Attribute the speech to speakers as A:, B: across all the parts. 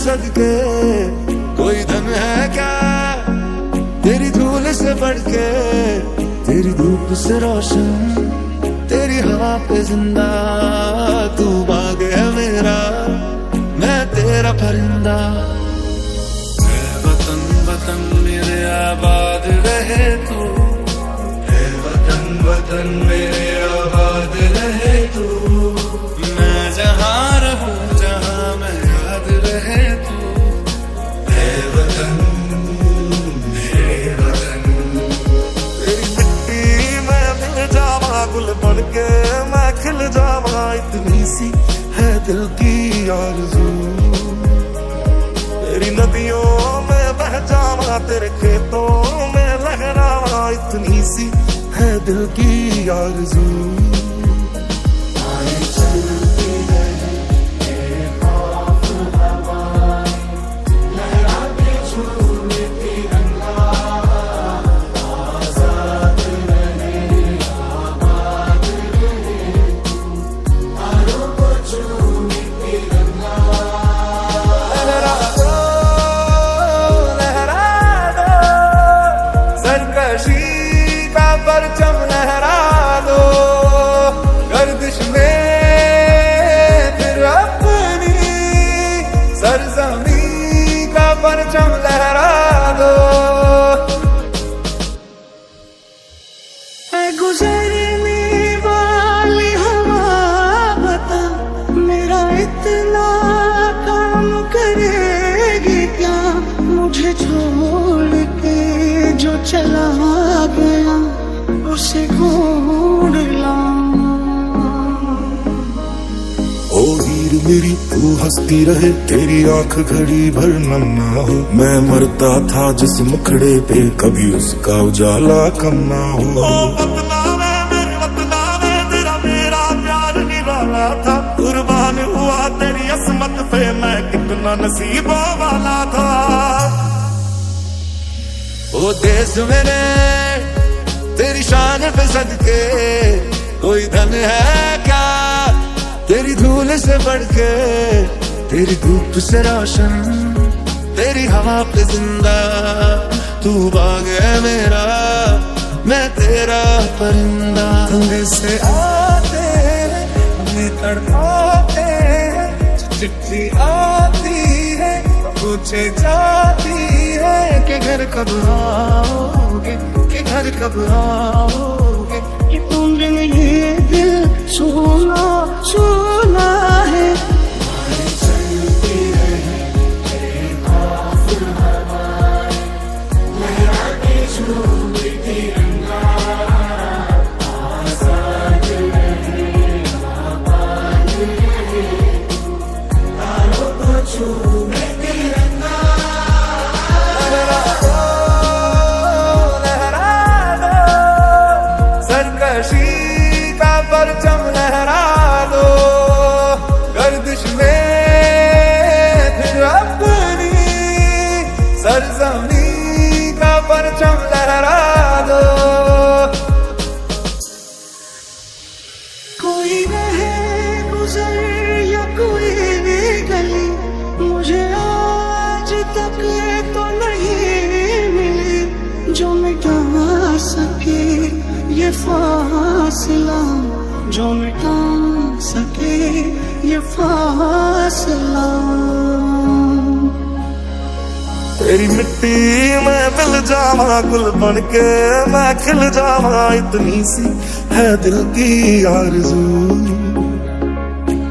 A: सदके कोई धन है क्या तेरी धूल से बढ़ के, तेरी धूप से रोशन, तेरी हवा पे जिंदा। तू बाग है मेरा, मैं तेरा परिंदा। है वतन वतन मेरे आबाद रहे तू, है वतन वतन मेरे आबाद रहे तू। मैं जहाँ रहूं जहाँ मैं याद रहे तू, है वतन मेरे वतन। तेरी मिट्टी में मिल जावा गुल बन के, मैं खिल जावा इतनी सी है दिल की आरज़ू। तेरी नदियों में बह जावा, तेरे खेतों में लहरावा इतनी सी है दिल की आरज़ू। परचम लहरा दो गर्दिश में फिर अपनी सरजमी का परचम लहरा दो।
B: गुजरने वाली हवा बता, मेरा इतना काम करेगी क्या, मुझे छोड़ के जो चला गया उसे ढूंढ लाऊं।
A: ओ हीर मेरी तू हंसती रहे, तेरी आंख घड़ी भर नम ना हो। मैं मरता था जिस मुखड़े पे, कभी उसका उजाला कम ना हो। ओ वतना मेरे वतना तेरा मेरा प्यार निराला था, कुर्बान हुआ तेरी असमत पे मैं कितना नसीबों वाला था। ओ देश मेरे तेरी शान पे सदके कोई धन है क्या तेरी धूल से बढ़ के, तेरी धूप से रोशन, तेरी हवा पे जिंदा। तू बाग है मेरा, मैं तेरा परिंदा। अंधे से आते हमें तड़पाते, चिट्ठी आती है पूछे जाती है कि घर कब आओगे, कि घर कब आओगे।
B: कि तुमने ये दिल सुना सुना है।
A: सरकशी का परचम लहरा दो गर्दिश में फिर अपनी सरजमी का परचम लहरा दो।
B: कोई रहे गुजर या कोई भी गली, मुझे आज तक तो नहीं मिली जो मिटा सके ये फासला, जो मिटा सके ये फासला।
A: तेरी मिट्टी में मिल जावा गुल बन के, मैं खिल जावा इतनी सी है दिल की आरज़ू।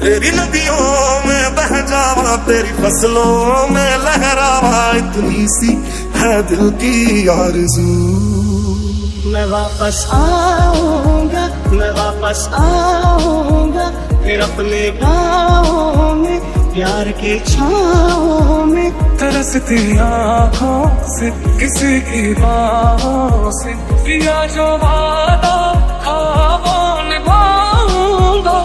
A: तेरी नदियों में बह जावा, तेरी फसलों में लहरावा इतनी सी है दिल की आरज़ू।
B: मैं वापस आऊंगा, मैं वापस आऊंगा फिर अपने गाँव में, प्यार की छाँव में।
C: तरसती आँखों से किसी की बाहों से, पिया जो वादा था वो निभाऊंगा।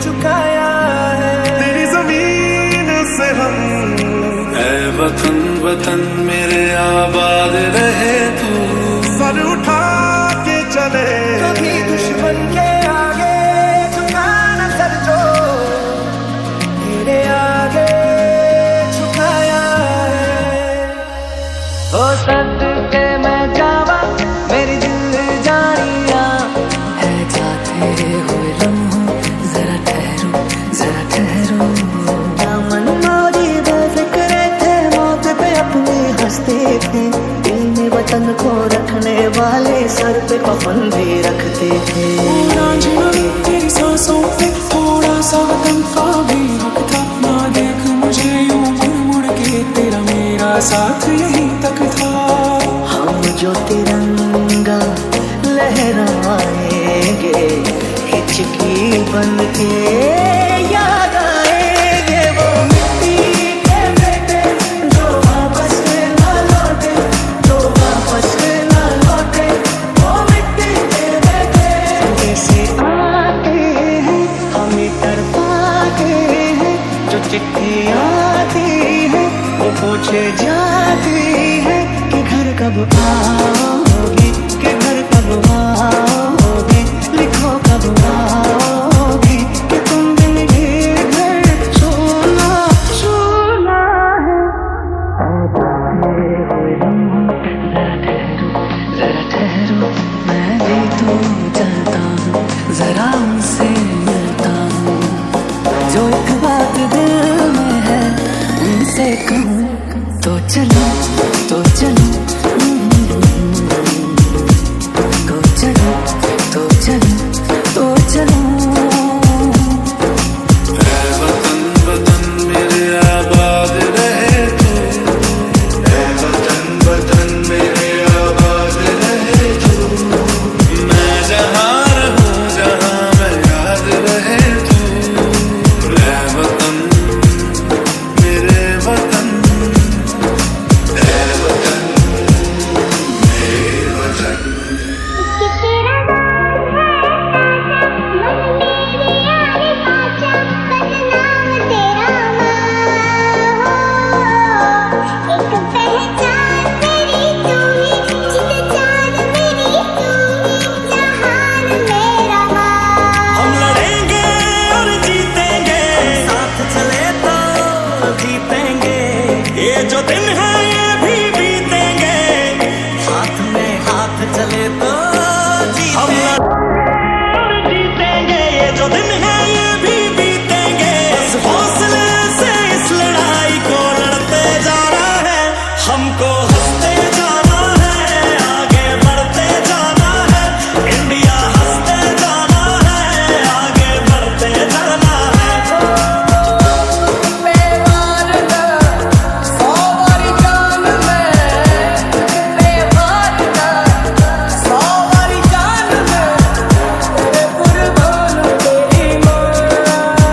B: चुकाया है
A: तेरी जमीन से हम।
C: ऐ वतन वतन मेरे आबाद रहे तू,
A: सर उठा के चले
B: कभी दुश्मन के आगे झुकाना सर जो मेरे आगे झुकाया है। ओ सदके मैं जावा मेरी दिल जानिया है, जाते हुए लम्हों जरा ठहरो जरा ठहरो। दामन मोरी बेफिक्रे थे, मौत पे अपनी हंसते थे, दिल में वतन को रखने वाले सर पे कफन भी रखते थे।
C: पूरा जीवन तेरी सांसों पे थोड़ा सा वतन का भी हक था, ना देख मुझे यूं मुड़ मुड़ के, तेरा मेरा साथ यहीं तक था।
B: हम जो तिरंगा लहराएंगे हिचकी बन के याद आएंगे, वो मिट्टी के बेटे जो वापस ना लौटे, जो वापस ना लौटे, वो मिट्टी के बेटे जैसे आते हैं हमें तड़पाते हैं, जो चिट्ठी आती है वो पूछे जाती है कि घर कब आओगे, कि घर कब आओगे, लिखो कब आओगे, कि तुम बिन ये घर सोना सोना है। जरा ठहरो मैं भी तो चलता हूँ, जरा उनसे मिलता हूँ, जो एक बात दिल में है उनसे कहूँ, तो चलो तो चलो तो चलो तो चलो तो चलो।
C: ऐ वतन वतन मेरे आबाद रहे तू,
A: ऐ वतन वतन मेरे आबाद रहे तू।
C: मैं जहाँ रहूं जहाँ मैं याद रहे तू। ऐ वतन मेरे वतन,
A: ऐ वतन मेरे वतन।
B: हम लड़ेंगे और जीतेंगे, साथ चले तो जीतेंगे, ये जो दिन है ये भी बीतेंगे, हाथ में हाथ चले तो जीतेंगे। हम लड़ेंगे और जीतेंगे, ये जो दिन है ये भी बीतेंगे, बस हौसले से इस लड़ाई को लड़ते जाना है, हमको हंसते जाना है, आगे बढ़ते जाना है, इंडिया हंसते जाना है, आगे बढ़ते जाना है।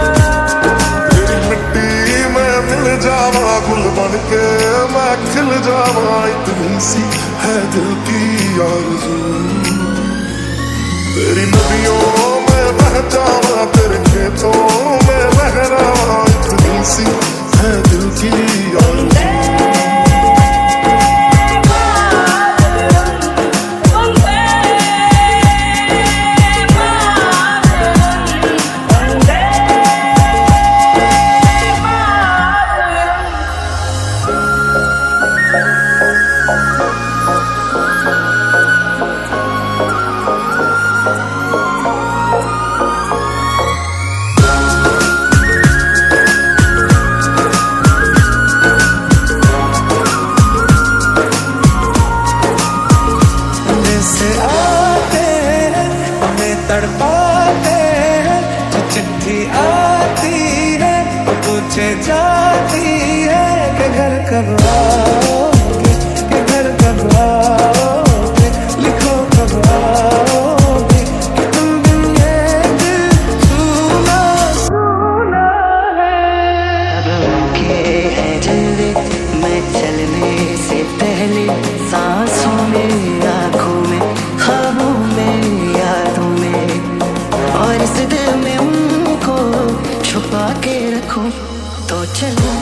A: तेरी मिट्टी में मिल जावा, गुल बन के मैं खिल जावा, इतनी सी है दिल की आरज़ू। तेरी नदियों में बह जावा, तेरे खेतों में लहरावा, इतनी सी है दिल की आरज़ू।
B: जैसे आते हैं हमें तड़पाते हैं, जो चिट्ठी आती है वो पूछे जाती है कि घर कब आओगे, कि घर कब आओगे, लिखो कब आओगे, कि तुम बिन ये दिल सुना सुना है। अब के है जल्दी मैं चलने से पहले, सांसों में आँखों में ख्वाबों में यादों में, और इस दिल में उनको
D: चलो